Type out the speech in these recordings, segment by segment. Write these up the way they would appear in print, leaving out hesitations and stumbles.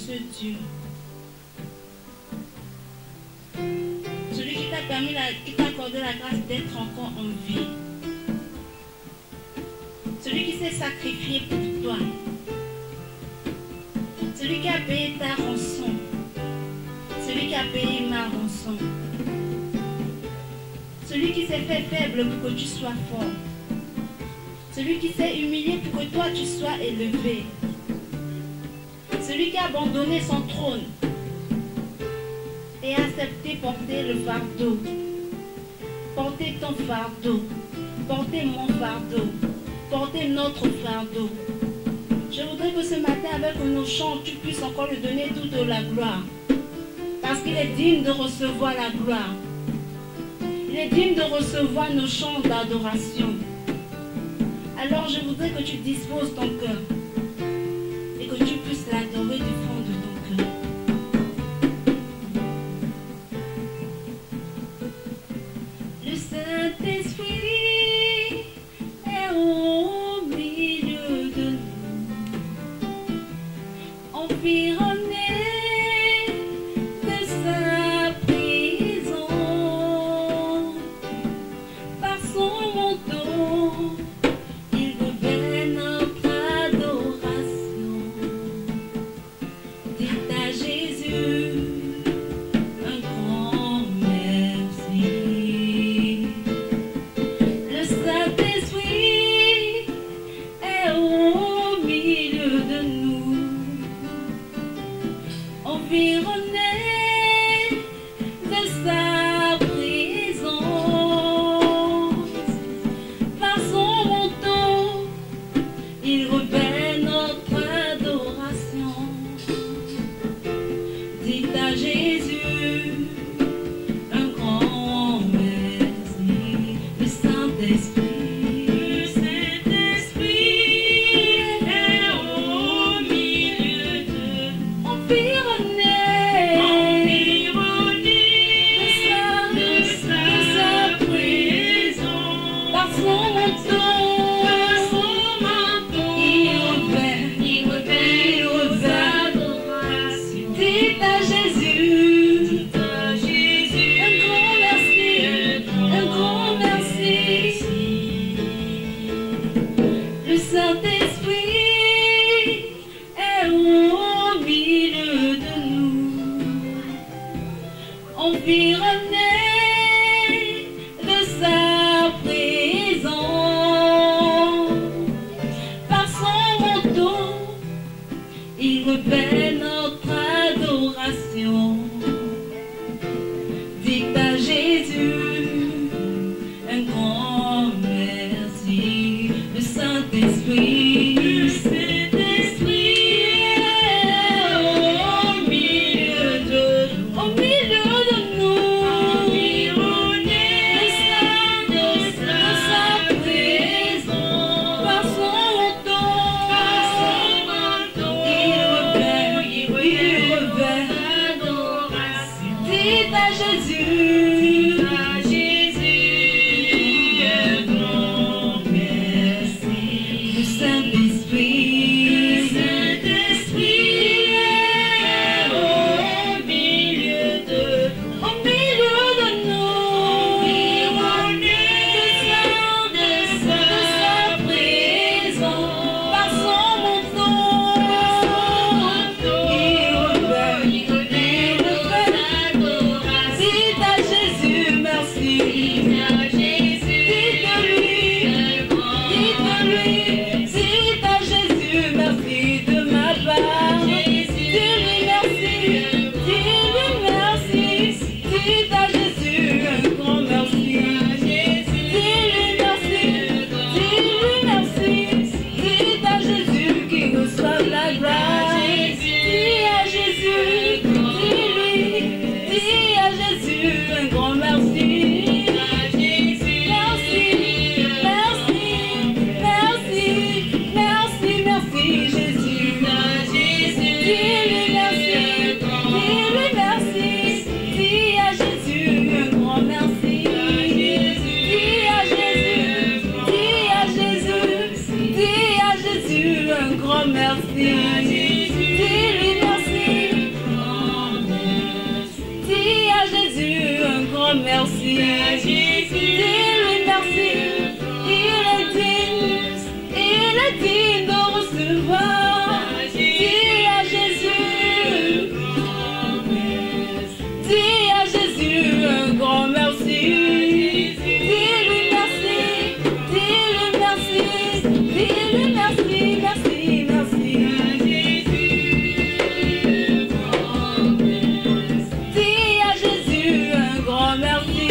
ce Dieu. Celui qui t'a permis, qui t'a accordé la grâce d'être encore en vie. Celui qui s'est sacrifié pour toi. Celui qui a payé ta rançon. Celui qui a payé ma rançon. Celui qui s'est fait faible pour que tu sois fort. Celui qui s'est humilié pour que toi tu sois élevé. Celui qui a abandonné son trône et a accepté porter le fardeau. Porter ton fardeau. Porter mon fardeau. Porter notre fardeau. Je voudrais que ce matin, avec nos chants, tu puisses encore lui donner toute la gloire. Parce qu'il est digne de recevoir la gloire. Il est digne de recevoir nos chants d'adoration. Alors je voudrais que tu disposes ton cœur et que tu puisses l'adorer du fond de ton cœur. Le Saint-Esprit est au milieu de nous, environné de sa prison. Par son manteau, il revêt notre adoration. Dites à Jésus un grand merci. Le Saint-Esprit est au milieu de nous, environné de sa présence. Par son manteau, il revêt notre adoration. Dites à Jésus un grand merci. Le Saint-Esprit est au milieu de nous, environné de sa présence. Par son manteau, il revêt adoration. Dites à Jésus un grand merci, un grand merci. Le Saint-Esprit est au milieu de nous, environné de sa présence. Par son manteau, il revêt notre adoration. Dites à Jésus un grand merci. Le Saint-Esprit est au milieu de nous, environné de sa présence. Par son manteau, il revêt adoration. Dites à Jésus un grand merci. Le Saint-Esprit est au milieu de nous, environné de sa présence. Par son manteau, il revêt adoration. Dites à Jésus merci. Dites à Jésus merci de ma part. Dis-lui merci. Dis-lui merci. Dites à Jésus un grand merci. Dis-lui merci. Dis-lui merci. Dites à Jésus qui reçoit la gloire. Dis à Jésus. Dis-lui. Dis à Jésus un grand merci. Merci, merci, merci, merci, merci Jésus. Dis-lui merci, dis-lui merci. Dis à Jésus un grand merci. Dis à Jésus, dis à Jésus, dis à Jésus un grand merci. Dis-lui merci. à Jésus un grand merci. Dis-lui merci. Il est digne de recevoir. Dis à Jésus. Dis à Jésus un grand merci. Dis-lui merci. Dis-lui merci. Dis-lui merci. Merci, merci. Dis à Jésus un grand merci.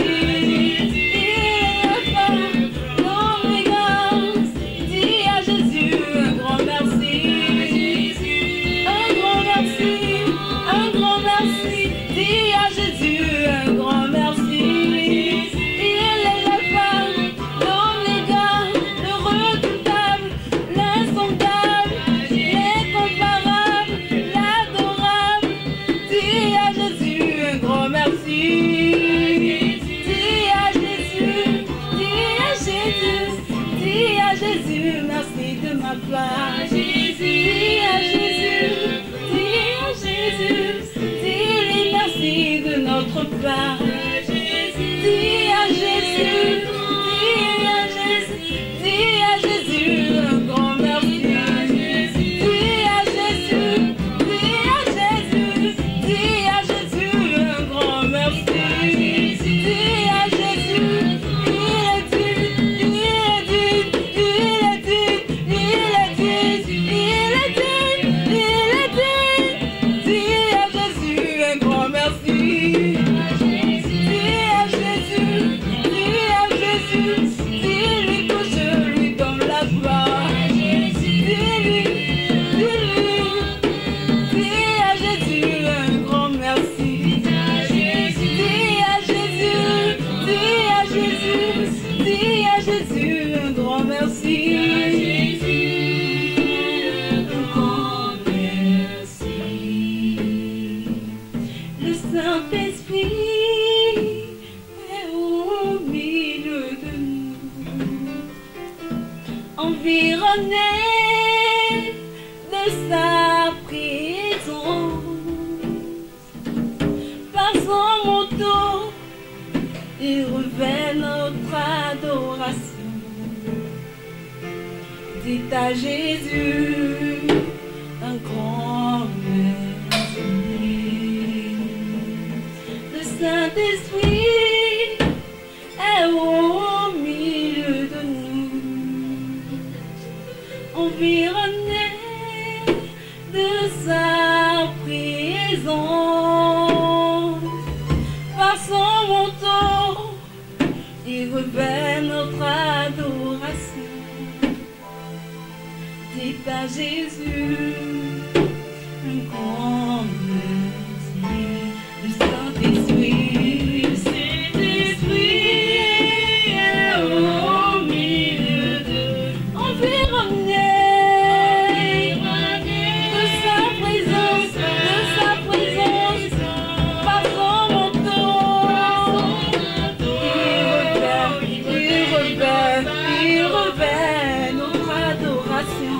Dites à Jésus un grand merci. Le Saint-Esprit est au milieu de nous, environné de sa présence. Par son manteau, il revêt notre adoration. Dites à Jésus un grand merci. Le Saint-Esprit, le Saint-Esprit est au milieu de nous, environné de sa présence, par son manteau. Il revêt notre adoration.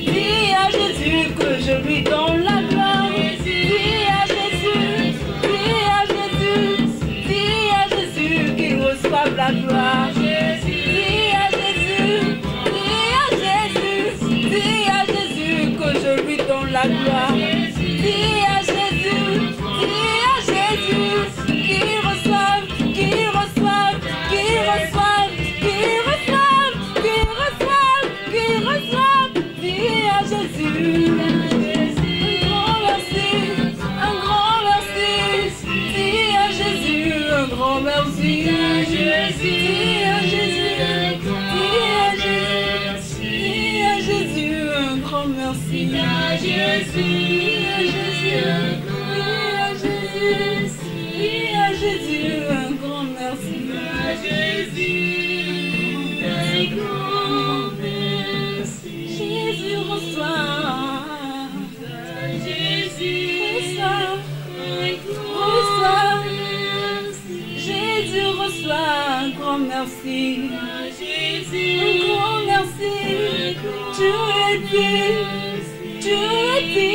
Dis à Jésus que je lui donne la gloire. Dis à Jésus, dis à Jésus, dis à Jésus qu'il reçoive la gloire. Dis à Jésus, dis à Jésus, dis à Jésus que je lui donne la gloire. Dis à Jésus, qu'il reçoive, qu'il reçoive, qu'il reçoive, qu'il reçoive, qu'il reçoive, qu'il reçoive. Dis à Jésus un grand merci, dis à Jésus un grand merci, dis à Jésus, dis à Jésus un grand merci, dis à Jésus, dis à Jésus un grand merci, dis à Jésus un grand merci. Jésus reçoit, Jésus reçoit un grand merci, un grand merci. Tu es digne, tu es digne.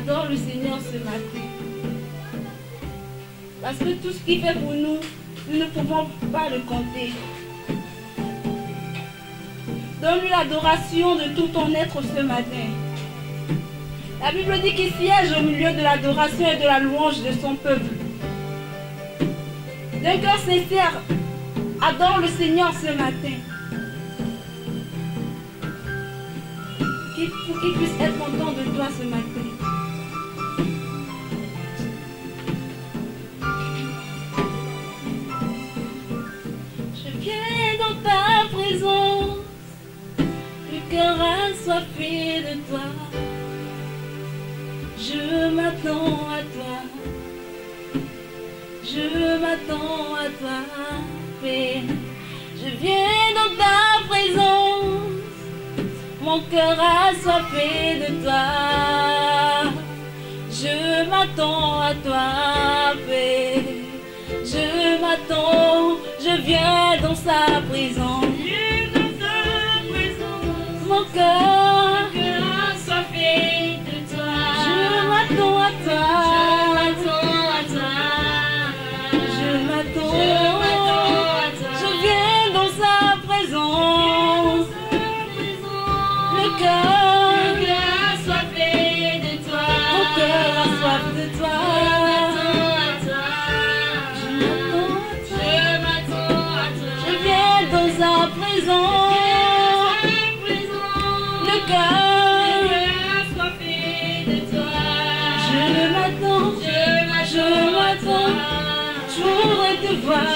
Adore le Seigneur ce matin. Parce que tout ce qu'il fait pour nous, nous ne pouvons pas le compter. Donne-lui l'adoration de tout ton être ce matin. La Bible dit qu'il siège au milieu de l'adoration et de la louange de son peuple. D'un cœur sincère, adore le Seigneur ce matin. Pour qu'il puisse être content de toi ce matin. Je viens dans ta présence, le cœur assoiffé de toi. Je m'attends à toi. Je m'attends à toi, Père. Je viens dans ta présence. Mon cœur assoiffé de toi. Je m'attends à toi, Père. Je m'attends, je viens dans sa présence. Mon cœur assoiffé de toi. Je m'attends à toi. Je m'attends. Je viens dans sa présence. Le cœur assoiffé de toi. Mon cœur a soif de toi. Je m'attends à toi. Je viens dans sa présence. Le cœur assoiffé de toi. Je m'attends. Je voudrais te voir.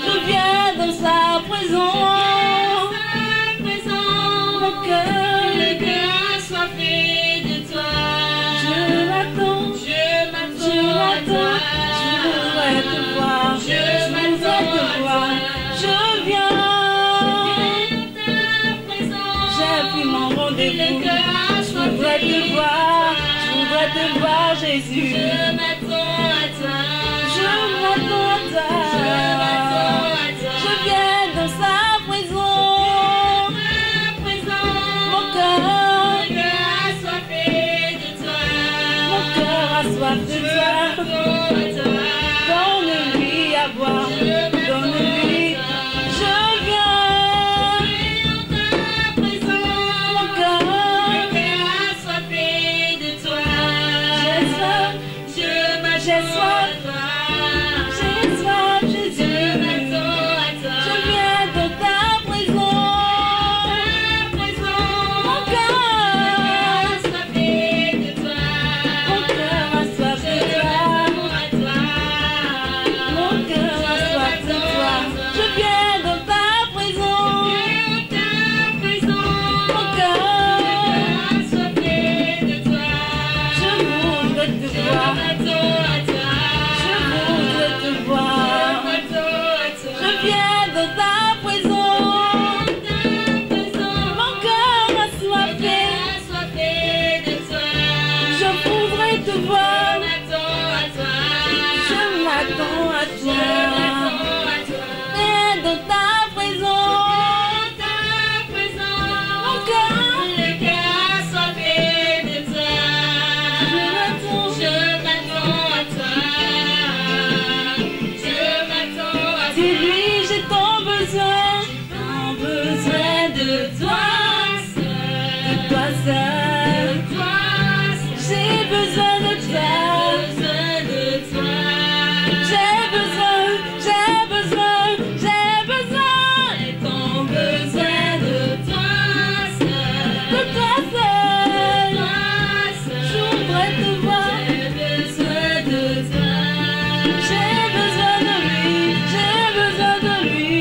Je viens dans sa présence. Le cœur assoiffé de toi. Je m'attends, je voudrais te voir, je voudrais te voir. Je viens, j'ai pris mon rendez-vous. Je voudrais te voir, Jésus. Je m'attends à toi, je m'attends à toi. Je viens dans sa présence. Soif de toi, donne-lui à boire, donne-lui, je viens, mon cœur assoiffé de toi, j'ai soif, Jésus, je viens dans ta présence, mon cœur assoiffé de toi. J'ai besoin de lui.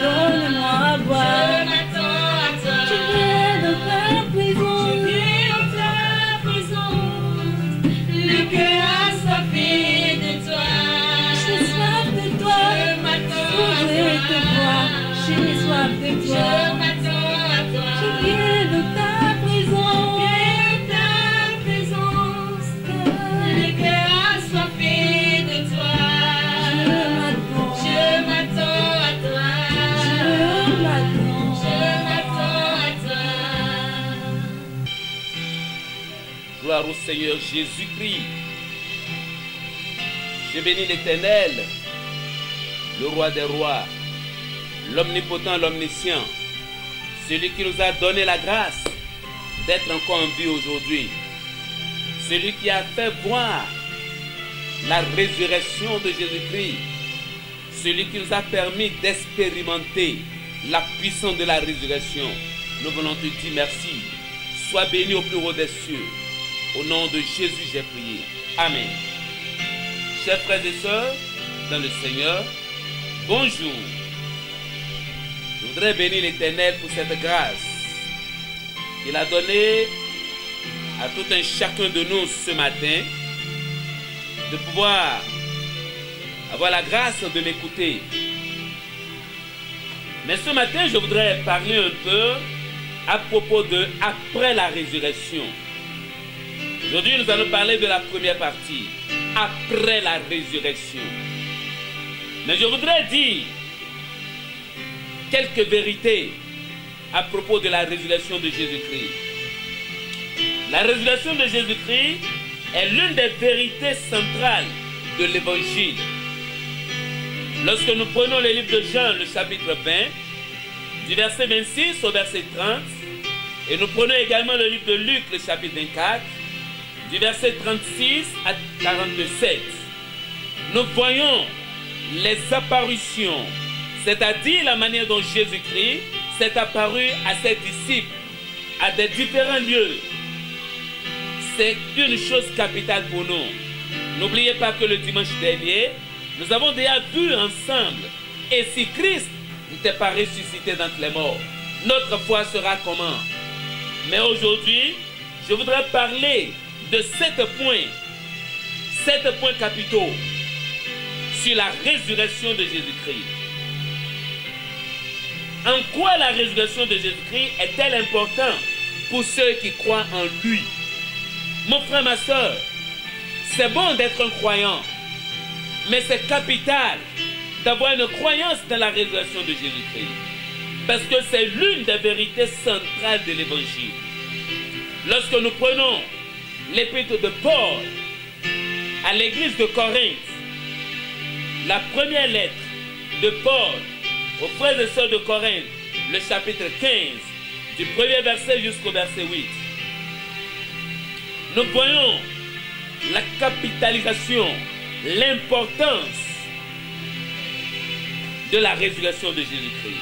donne-moi à boire. Je m'attends à toi. Je viens de ta prison. Je viens dans ta prison. Le cœur assoiffé de toi. J'ai soif de toi. Je m'attends Je à voudrais toi. te voir. J'ai soif de Je toi. m'attends à toi. Je viens de ta prison. Viens de ta présence. Le cœur assoiffé de toi. Je m'attends à toi. Je m'attends. Je m'attends à toi. Gloire au Seigneur Jésus-Christ. Je bénis l'Éternel, le roi des rois, l'omnipotent, l'omniscient, celui qui nous a donné la grâce d'être encore en vie aujourd'hui, celui qui a fait voir la résurrection de Jésus-Christ, celui qui nous a permis d'expérimenter la puissance de la résurrection. Nous voulons te dire merci. Sois béni au plus haut des cieux. Au nom de Jésus, j'ai prié. Amen. Chers frères et sœurs, dans le Seigneur, bonjour. Je voudrais bénir l'Éternel pour cette grâce qu'il a donnée à tout un chacun de nous ce matin de pouvoir avoir la grâce de m'écouter. Mais ce matin, je voudrais parler un peu à propos de après la résurrection. Aujourd'hui, nous allons parler de la première partie, après la résurrection. Mais je voudrais dire quelques vérités à propos de la résurrection de Jésus-Christ. La résurrection de Jésus-Christ est l'une des vérités centrales de l'Évangile. Lorsque nous prenons le livre de Jean, le chapitre 20, du verset 26 au verset 30, et nous prenons également le livre de Luc, le chapitre 24, du verset 36 à 47, nous voyons les apparitions, c'est-à-dire la manière dont Jésus-Christ s'est apparu à ses disciples à des différents lieux. C'est une chose capitale pour nous. N'oubliez pas que le dimanche dernier, nous avons déjà vu ensemble, et si Christ n'était pas ressuscité d'entre les morts, notre foi sera comment? Mais aujourd'hui, je voudrais parler de 7 points capitaux sur la résurrection de Jésus-Christ. En quoi la résurrection de Jésus-Christ est-elle importante pour ceux qui croient en lui? Mon frère, ma soeur, c'est bon d'être un croyant, mais c'est capital d'avoir une croyance dans la résurrection de Jésus-Christ, parce que c'est l'une des vérités centrales de l'Évangile. Lorsque nous prenons l'épître de Paul à l'église de Corinthe, la première lettre de Paul aux frères et sœurs de Corinthe, le chapitre 15, du premier verset jusqu'au verset 8, nous voyons la capitalisation, l'importance de la résurrection de Jésus-Christ.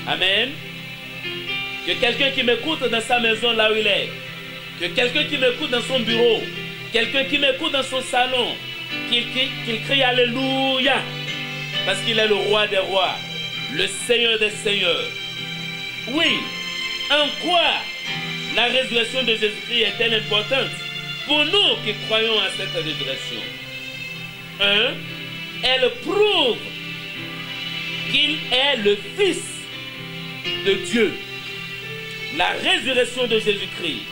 Amen. Que quelqu'un qui m'écoute dans sa maison là où il est, que quelqu'un qui m'écoute dans son bureau, quelqu'un qui m'écoute dans son salon, qu'il crie Alléluia, parce qu'il est le roi des rois, le Seigneur des seigneurs. Oui, en quoi la résurrection de Jésus-Christ est-elle importante pour nous qui croyons à cette résurrection? 1. Elle prouve qu'il est le Fils de Dieu. La résurrection de Jésus-Christ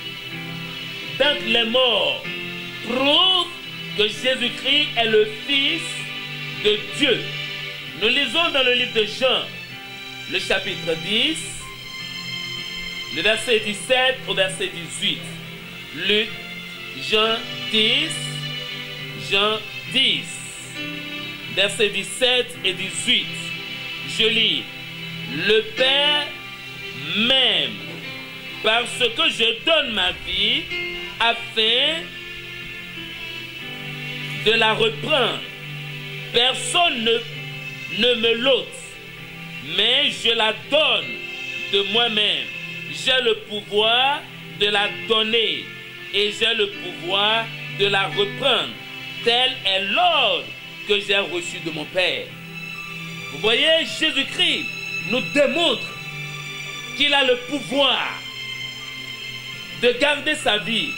d'entre les morts prouve que Jésus-Christ est le Fils de Dieu. Nous lisons dans le livre de Jean, le chapitre 10, le verset 17 au verset 18. Luc, Jean 10, versets 17 et 18. Je lis: le Père m'aime parce que je donne ma vie afin de la reprendre. Personne ne me l'ôte, mais je la donne de moi-même. J'ai le pouvoir de la donner et j'ai le pouvoir de la reprendre. Tel est l'ordre que j'ai reçu de mon Père. Vous voyez, Jésus-Christ nous démontre qu'il a le pouvoir de garder sa vie.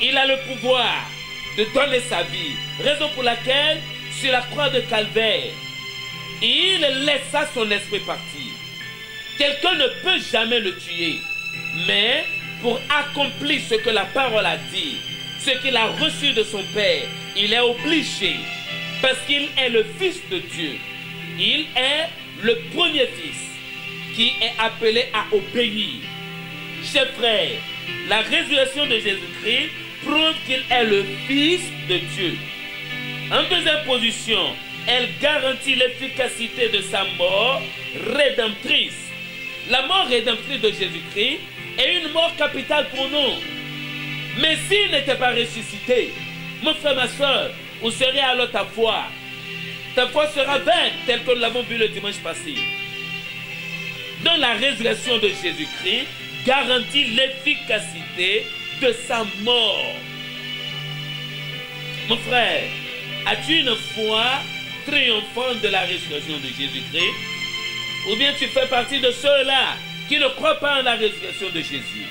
Il a le pouvoir de donner sa vie. Raison pour laquelle, sur la croix de Calvaire, il laissa son esprit partir. Quelqu'un ne peut jamais le tuer. Mais pour accomplir ce que la parole a dit, ce qu'il a reçu de son Père, il est obligé. Parce qu'il est le Fils de Dieu. Il est le premier Fils qui est appelé à obéir. Chers frères, la résurrection de Jésus-Christ prouve qu'il est le Fils de Dieu. En deuxième position, elle garantit l'efficacité de sa mort rédemptrice. La mort rédemptrice de Jésus-Christ est une mort capitale pour nous. Mais s'il n'était pas ressuscité, mon frère, ma soeur, où serait alors ta foi? Ta foi sera vaine, telle que nous l'avons vu le dimanche passé. Donc la résurrection de Jésus-Christ garantit l'efficacité de sa mort. Mon frère, as-tu une foi triomphante de la résurrection de Jésus-Christ? Ou bien tu fais partie de ceux-là qui ne croient pas en la résurrection de Jésus?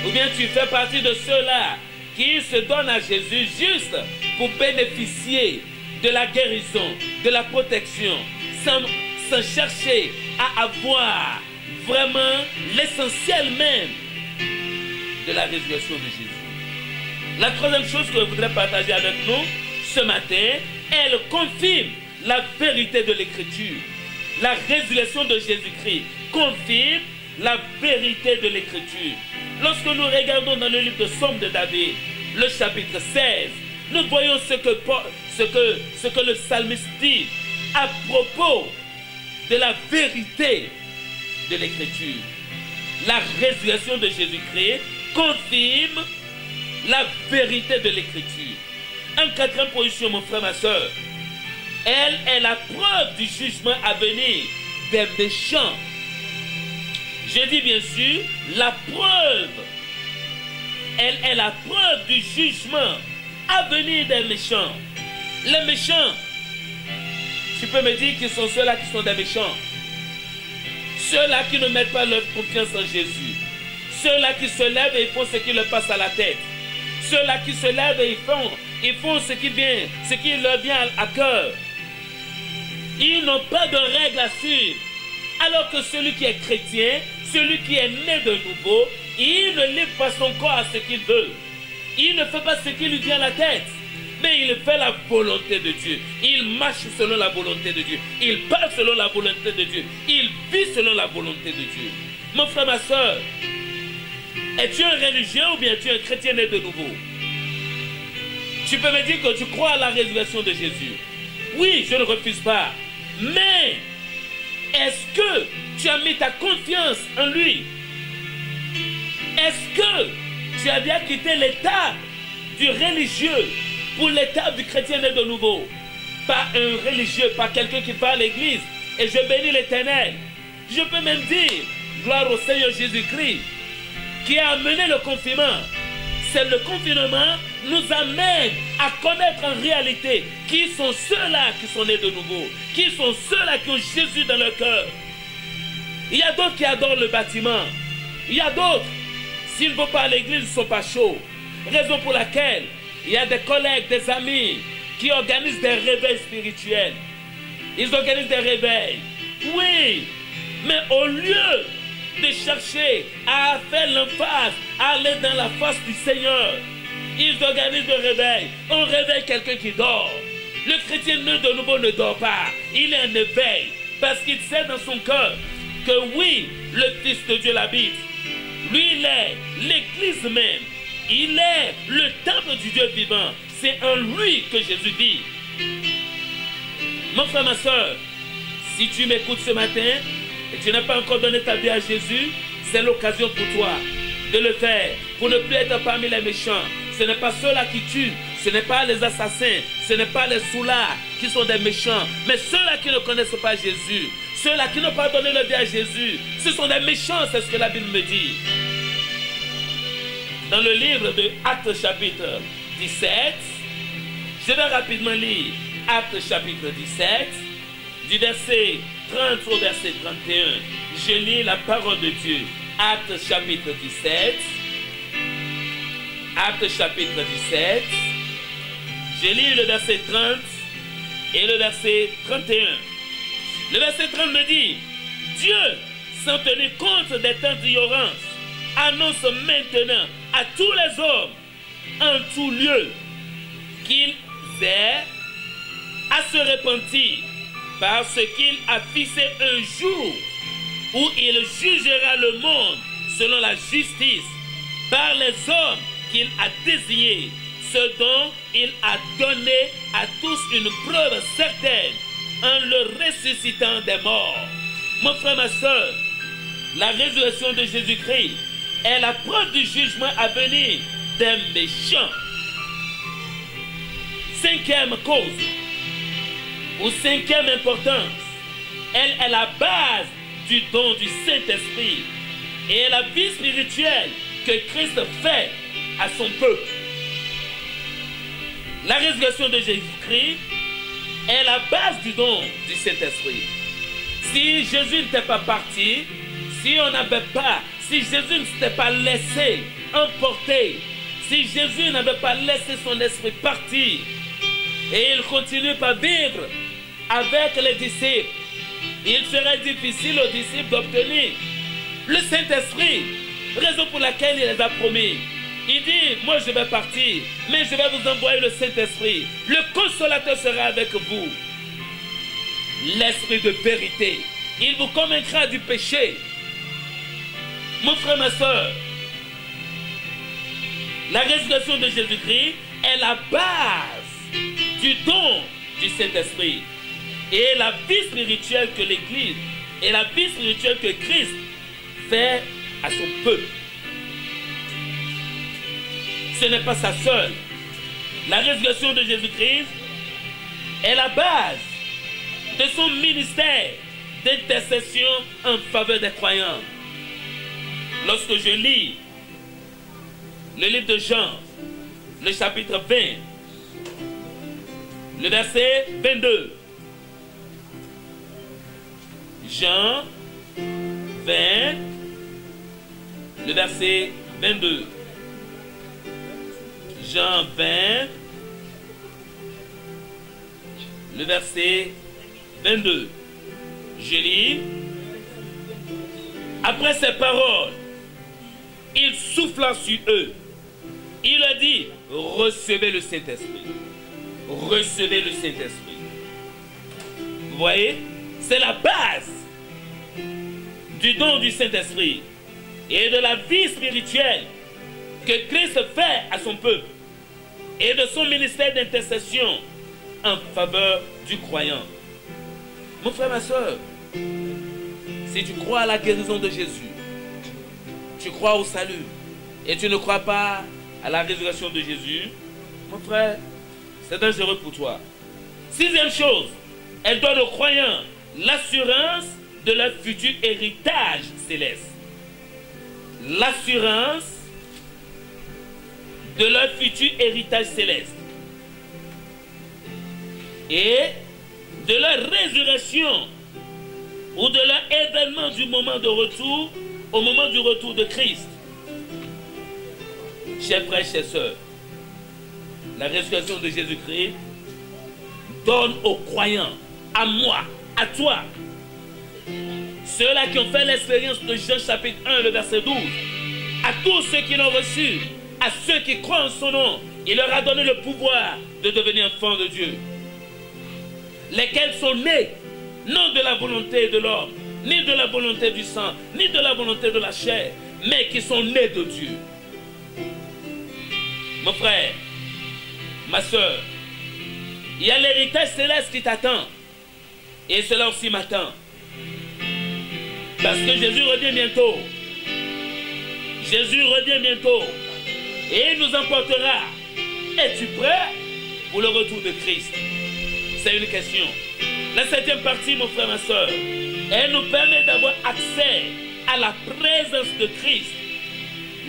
Ou bien tu fais partie de ceux-là qui se donnent à Jésus juste pour bénéficier de la guérison, de la protection, sans chercher à avoir vraiment l'essentiel même de la résurrection de Jésus. La troisième chose que je voudrais partager avec nous ce matin, elle confirme la vérité de l'Écriture. La résurrection de Jésus-Christ confirme la vérité de l'Écriture. Lorsque nous regardons dans le livre de Psaume de David, le chapitre 16, nous voyons ce que le psalmiste dit à propos de la vérité de l'Écriture. La résurrection de Jésus-Christ confirme la vérité de l'Écriture. En quatrième position, mon frère, ma soeur, elle est la preuve du jugement à venir des méchants. Je dis bien sûr, la preuve. Elle est la preuve du jugement à venir des méchants. Les méchants, tu peux me dire qu'ils sont ceux-là qui sont des méchants. Ceux-là qui ne mettent pas leur confiance en Jésus. Ceux-là qui se lèvent et font ce qui leur passe à la tête. Ceux-là qui se lèvent et ils font ce qui leur vient à cœur. Ils n'ont pas de règles à suivre. Alors que celui qui est chrétien, celui qui est né de nouveau, il ne livre pas son corps à ce qu'il veut. Il ne fait pas ce qui lui vient à la tête. Mais il fait la volonté de Dieu. Il marche selon la volonté de Dieu. Il parle selon la volonté de Dieu. Il vit selon la volonté de Dieu. Mon frère, ma soeur, es-tu un religieux ou bien es-tu un chrétien né de nouveau? Tu peux me dire que tu crois à la résurrection de Jésus. Oui, je ne refuse pas. Mais est-ce que tu as mis ta confiance en lui? Est-ce que tu as bien quitté l'état du religieux pour l'état du chrétien né de nouveau? Pas un religieux, pas quelqu'un qui va à l'église et je bénis l'Éternel. Je peux même dire, gloire au Seigneur Jésus-Christ, qui a amené le confinement. C'est le confinement nous amène à connaître en réalité qui sont ceux-là qui sont nés de nouveau, qui sont ceux-là qui ont Jésus dans leur cœur. Il y a d'autres qui adorent le bâtiment. Il y a d'autres, s'ils ne vont pas à l'église, ils ne sont pas chauds. Raison pour laquelle il y a des collègues, des amis qui organisent des réveils spirituels. Ils organisent des réveils. Oui, mais au lieu de chercher à faire l'emphase, à aller dans la face du Seigneur, ils organisent le réveil. On réveille quelqu'un qui dort. Le chrétien né de nouveau ne dort pas. Il est en éveil parce qu'il sait dans son cœur que oui, le Fils de Dieu l'habite. Lui, il est l'Église même. Il est le temple du Dieu vivant. C'est en lui que Jésus vit. Mon frère, ma soeur, si tu m'écoutes ce matin et tu n'as pas encore donné ta vie à Jésus, c'est l'occasion pour toi de le faire, pour ne plus être parmi les méchants. Ce n'est pas ceux-là qui tuent, ce n'est pas les assassins, ce n'est pas les soulards qui sont des méchants, mais ceux-là qui ne connaissent pas Jésus, ceux-là qui n'ont pas donné leur vie à Jésus, ce sont des méchants, c'est ce que la Bible me dit. Dans le livre de Actes chapitre 17, je vais rapidement lire Actes chapitre 17, du verset 30 au verset 31, je lis la parole de Dieu. Actes chapitre 17. Actes chapitre 17. Je lis le verset 30 et le verset 31. Le verset 30 me dit, Dieu, sans tenir compte des temps d'ignorance, annonce maintenant à tous les hommes, en tout lieu, qu'ils aient à se repentir, parce qu'il a fixé un jour où il jugera le monde selon la justice par les hommes qu'il a désignés, ce dont il a donné à tous une preuve certaine en le ressuscitant des morts. Mon frère, ma soeur, la résurrection de Jésus-Christ est la preuve du jugement à venir des méchants. Cinquième cause, ou cinquième importance, elle est la base du don du Saint-Esprit et la vie spirituelle que Christ fait à son peuple. La résurrection de Jésus-Christ est la base du don du Saint-Esprit. Si Jésus n'était pas parti, si Jésus ne s'était pas laissé emporter, si Jésus n'avait pas laissé son esprit partir, et il continue à vivre avec les disciples, il serait difficile aux disciples d'obtenir le Saint-Esprit, raison pour laquelle il les a promis. Il dit, moi je vais partir, mais je vais vous envoyer le Saint-Esprit. Le consolateur sera avec vous. L'Esprit de vérité. Il vous convaincra du péché. Mon frère, ma soeur, la résurrection de Jésus-Christ est la base du don du Saint-Esprit et la vie spirituelle que l'Église et la vie spirituelle que Christ fait à son peuple. Ce n'est pas ça seul. La résurrection de Jésus-Christ est la base de son ministère d'intercession en faveur des croyants. Lorsque je lis le livre de Jean, le chapitre 20, le verset 22. Jean 20, le verset 22. Jean 20, le verset 22. Je lis. Après ces paroles, il souffla sur eux. Il a dit, recevez le Saint-Esprit. Recevez le Saint-Esprit. Vous voyez, c'est la base du don du Saint-Esprit et de la vie spirituelle que Christ fait à son peuple et de son ministère d'intercession en faveur du croyant. Mon frère, ma soeur, si tu crois à la guérison de Jésus, tu crois au salut et tu ne crois pas à la résurrection de Jésus, mon frère, c'est dangereux pour toi. Sixième chose, elle donne aux croyants l'assurance de leur futur héritage céleste. L'assurance de leur futur héritage céleste. Et de leur résurrection ou de leur événement du moment de retour au moment du retour de Christ. Chers frères, chers sœurs, la résurrection de Jésus-Christ donne aux croyants, à moi, à toi, ceux-là qui ont fait l'expérience de Jean chapitre 1, le verset 12, à tous ceux qui l'ont reçu, à ceux qui croient en son nom, il leur a donné le pouvoir de devenir enfants de Dieu, lesquels sont nés non de la volonté de l'homme, ni de la volonté du sang, ni de la volonté de la chair, mais qui sont nés de Dieu. Mon frère, ma soeur, il y a l'héritage céleste qui t'attend. Et cela aussi m'attend. Parce que Jésus revient bientôt. Jésus revient bientôt. Et il nous emportera. Es-tu prêt pour le retour de Christ? C'est une question. La septième partie, mon frère, ma soeur, elle nous permet d'avoir accès à la présence de Christ.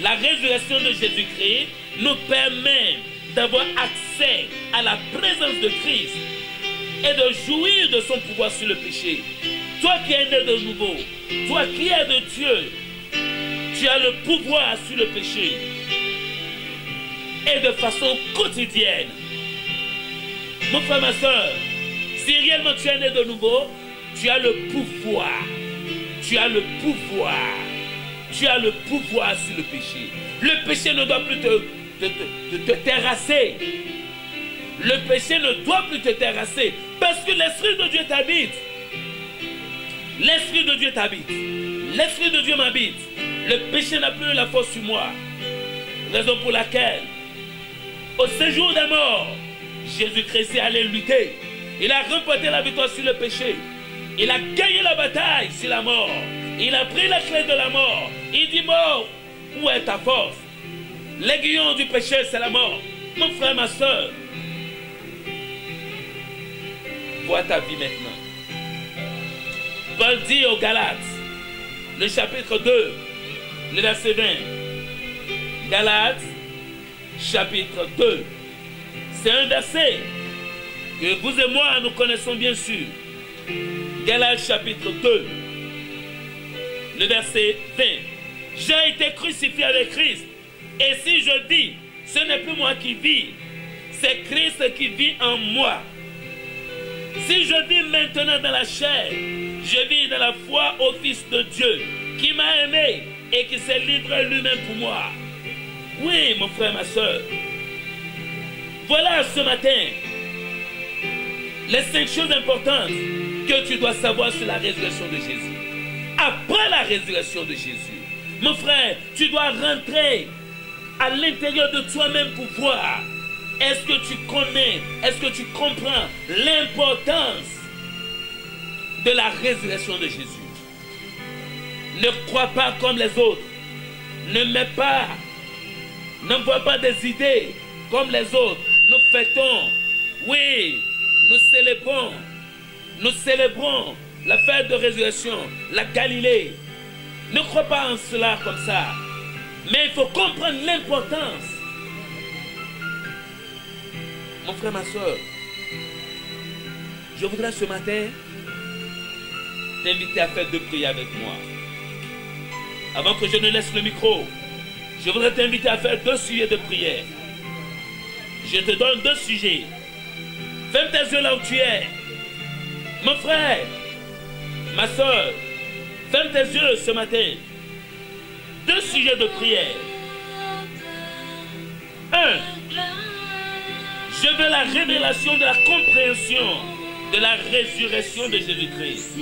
La résurrection de Jésus-Christ nous permet d'avoir accès à la présence de Christ. et de jouir de son pouvoir sur le péché. Toi qui es né de nouveau, toi qui es de Dieu, tu as le pouvoir sur le péché. Et de façon quotidienne. Mon frère, ma soeur, si réellement tu es né de nouveau, tu as le pouvoir. Tu as le pouvoir. Tu as le pouvoir sur le péché. Le péché ne doit plus te terrasser. Le péché ne doit plus te terrasser. Parce que l'Esprit de Dieu t'habite. L'Esprit de Dieu t'habite. L'Esprit de Dieu m'habite. Le péché n'a plus la force sur moi. Raison pour laquelle, au séjour des morts, Jésus-Christ est allé lutter. Il a remporté la victoire sur le péché. Il a gagné la bataille sur la mort. Il a pris la clé de la mort. Il dit, mort, où est ta force? L'aiguillon du péché, c'est la mort. Mon frère, ma soeur, vois ta vie maintenant. Paul dit aux Galates, le chapitre 2, le verset 20. Galates, chapitre 2. C'est un verset que vous et moi, nous connaissons bien sûr. Galates, chapitre 2, le verset 20. J'ai été crucifié avec Christ. Et si je dis, ce n'est plus moi qui vis, c'est Christ qui vit en moi. Si je vis maintenant dans la chair, je vis dans la foi au Fils de Dieu, qui m'a aimé et qui s'est livré lui-même pour moi. Oui, mon frère, ma soeur. Voilà ce matin les 5 choses importantes que tu dois savoir sur la résurrection de Jésus. Après la résurrection de Jésus, mon frère, tu dois rentrer à l'intérieur de toi-même pour voir. Est-ce que tu connais, est-ce que tu comprends l'importance de la résurrection de Jésus? Ne crois pas comme les autres. Ne mets pas, n'envoie pas des idées comme les autres. Nous fêtons, oui, nous célébrons la fête de résurrection, la Galilée. Ne crois pas en cela comme ça. Mais il faut comprendre l'importance. Mon frère, ma soeur, je voudrais ce matin t'inviter à faire 2 prières avec moi. Avant que je ne laisse le micro, je voudrais t'inviter à faire 2 sujets de prière. Je te donne 2 sujets. Ferme tes yeux là où tu es. Mon frère, ma soeur, ferme tes yeux ce matin. 2 sujets de prière. 1. Je veux la révélation de la compréhension de la résurrection de Jésus-Christ.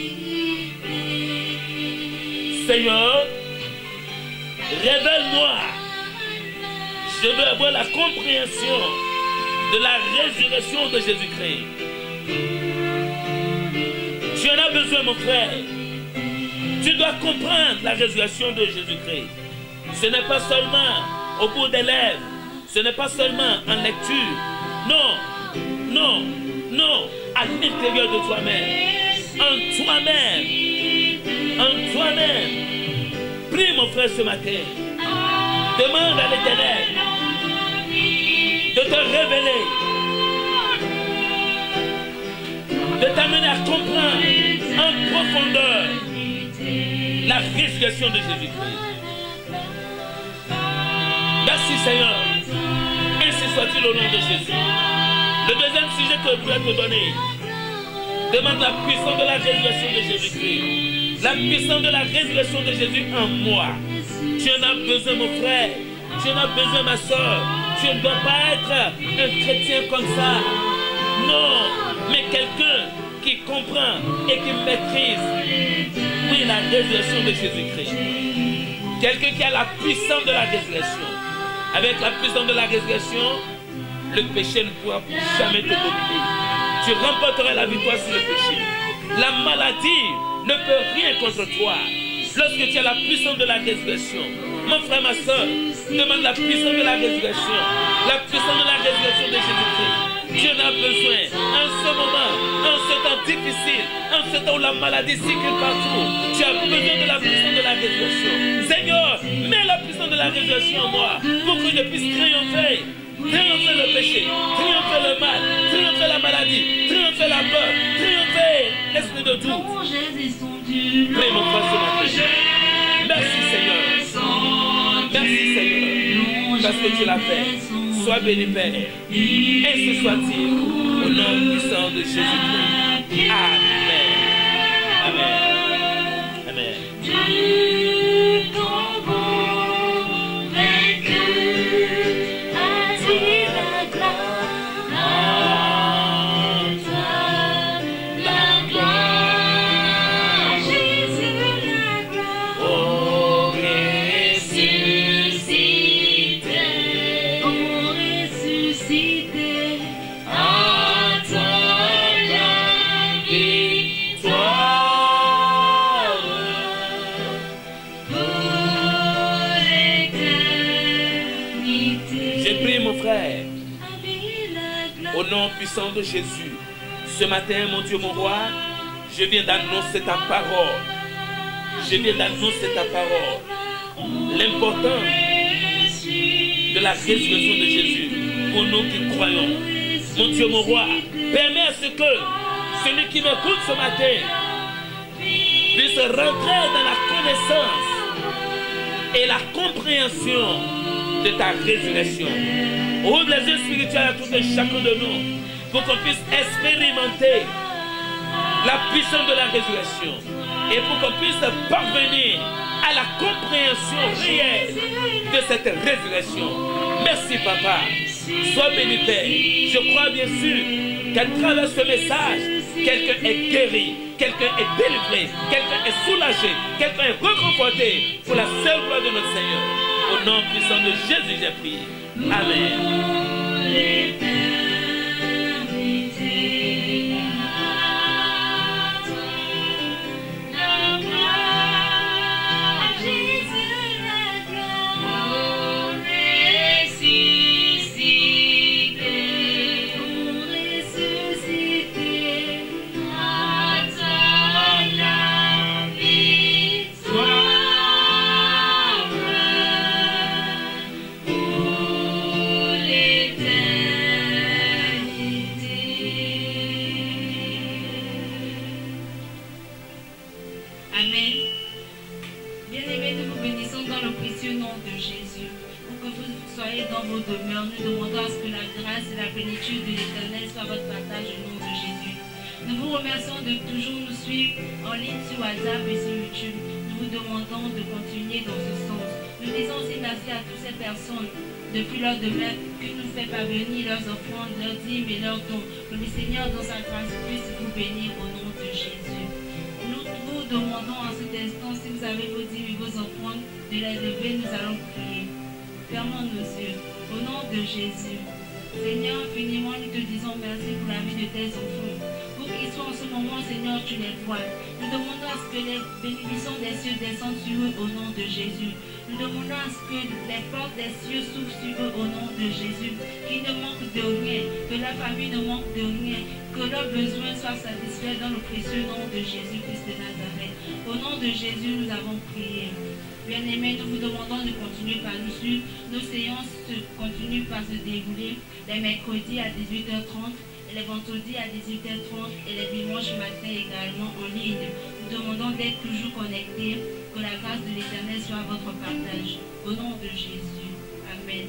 Seigneur, révèle-moi. Je veux avoir la compréhension de la résurrection de Jésus-Christ. Tu en as besoin, mon frère. Tu dois comprendre la résurrection de Jésus-Christ. Ce n'est pas seulement au bout des lèvres. Ce n'est pas seulement en lecture. Non, non, non. À l'intérieur de toi-même. En toi-même. En toi-même. Prie, mon frère, ce matin. Demande à l'Éternel de te révéler, de t'amener à comprendre en profondeur la résurrection de Jésus-Christ. Merci Seigneur. Ainsi soit-il au nom de Jésus. Le deuxième sujet que je voudrais te donner, demande la puissance de la résurrection de Jésus-Christ. La puissance de la résurrection de Jésus en moi. Tu en as besoin, mon frère. Tu en as besoin, ma soeur. Tu ne dois pas être un chrétien comme ça. Non, mais quelqu'un qui comprend et qui maîtrise, oui, la résurrection de Jésus-Christ. Quelqu'un qui a la puissance de la résurrection. Avec la puissance de la résurrection, le péché ne pourra plus jamais te dominer. Tu remporteras la victoire sur le péché. La maladie ne peut rien contre toi. Lorsque tu as la puissance de la résurrection, mon frère, ma soeur, demande la puissance de la résurrection. La puissance de la résurrection de Jésus-Christ. Tu en as besoin en ce moment, en ce temps difficile, en ce temps où la maladie circule partout. Tu as besoin de la puissance de la résurrection. Seigneur, mets la puissance de la résurrection en moi pour que je puisse triompher. Triompher le péché, triompher le mal, triompher la maladie, triompher la triompher l'esprit de doute. Louange et son Dieu. Prie mon frère ce matin. Merci Seigneur. Merci Seigneur. Parce que tu l'as fait. Sois béni Père. Ainsi soit-il. Au nom puissant de Jésus-Christ. Amen. Amen. Amen. Au nom puissant de Jésus, ce matin, mon Dieu, mon roi, je viens d'annoncer ta parole. Je viens d'annoncer ta parole. L'importance de la résurrection de Jésus pour nous qui croyons. Mon Dieu, mon roi, permets à ce que celui qui m'écoute ce matin puisse rentrer dans la connaissance et la compréhension de ta résurrection. Ouvre les yeux spirituels à tout un chacun de nous pour qu'on puisse expérimenter la puissance de la résurrection et pour qu'on puisse parvenir à la compréhension réelle de cette résurrection. Merci Papa. Sois béni Père. Je crois bien sûr qu'à travers ce message, quelqu'un est guéri, quelqu'un est délivré, quelqu'un est soulagé, quelqu'un est réconforté pour la seule gloire de notre Seigneur. Au nom puissant de Jésus, j'ai prié. Amen. Nous demandons à ce que la grâce et la plénitude de l'Éternel soient votre partage au nom de Jésus. Nous vous remercions de toujours nous suivre en ligne sur WhatsApp et sur YouTube. Nous vous demandons de continuer dans ce sens. Nous disons aussi merci à toutes ces personnes depuis leur demeure qui nous fait parvenir leurs offrandes, leurs dîmes et leurs dons. Que le Seigneur dans sa grâce puisse vous bénir au nom de Jésus. Nous vous demandons en cet instant, si vous avez vos dîmes et vos offrandes, de les lever, nous allons prier. Fermons nos yeux. Au nom de Jésus, Seigneur, infiniment, nous te disons merci pour la vie de tes enfants. Pour qu'ils soient en ce moment, Seigneur, tu les vois. Nous demandons à ce que les bénédictions des cieux descendent sur eux au nom de Jésus. Nous demandons à ce que les portes des cieux s'ouvrent sur eux au nom de Jésus. Qu'ils ne manquent de rien, que la famille ne manque de rien, que leurs besoins soient satisfaits dans le précieux nom de Jésus-Christ de Nazareth. Au nom de Jésus, nous avons prié. Bien-aimés, nous vous demandons de continuer par nous suivre. Nos séances continuent par se dérouler les mercredis à 18h30, les vendredis à 18h30 et les dimanches matin également en ligne. Nous demandons d'être toujours connectés, que la grâce de l'Éternel soit votre partage. Au nom de Jésus. Amen.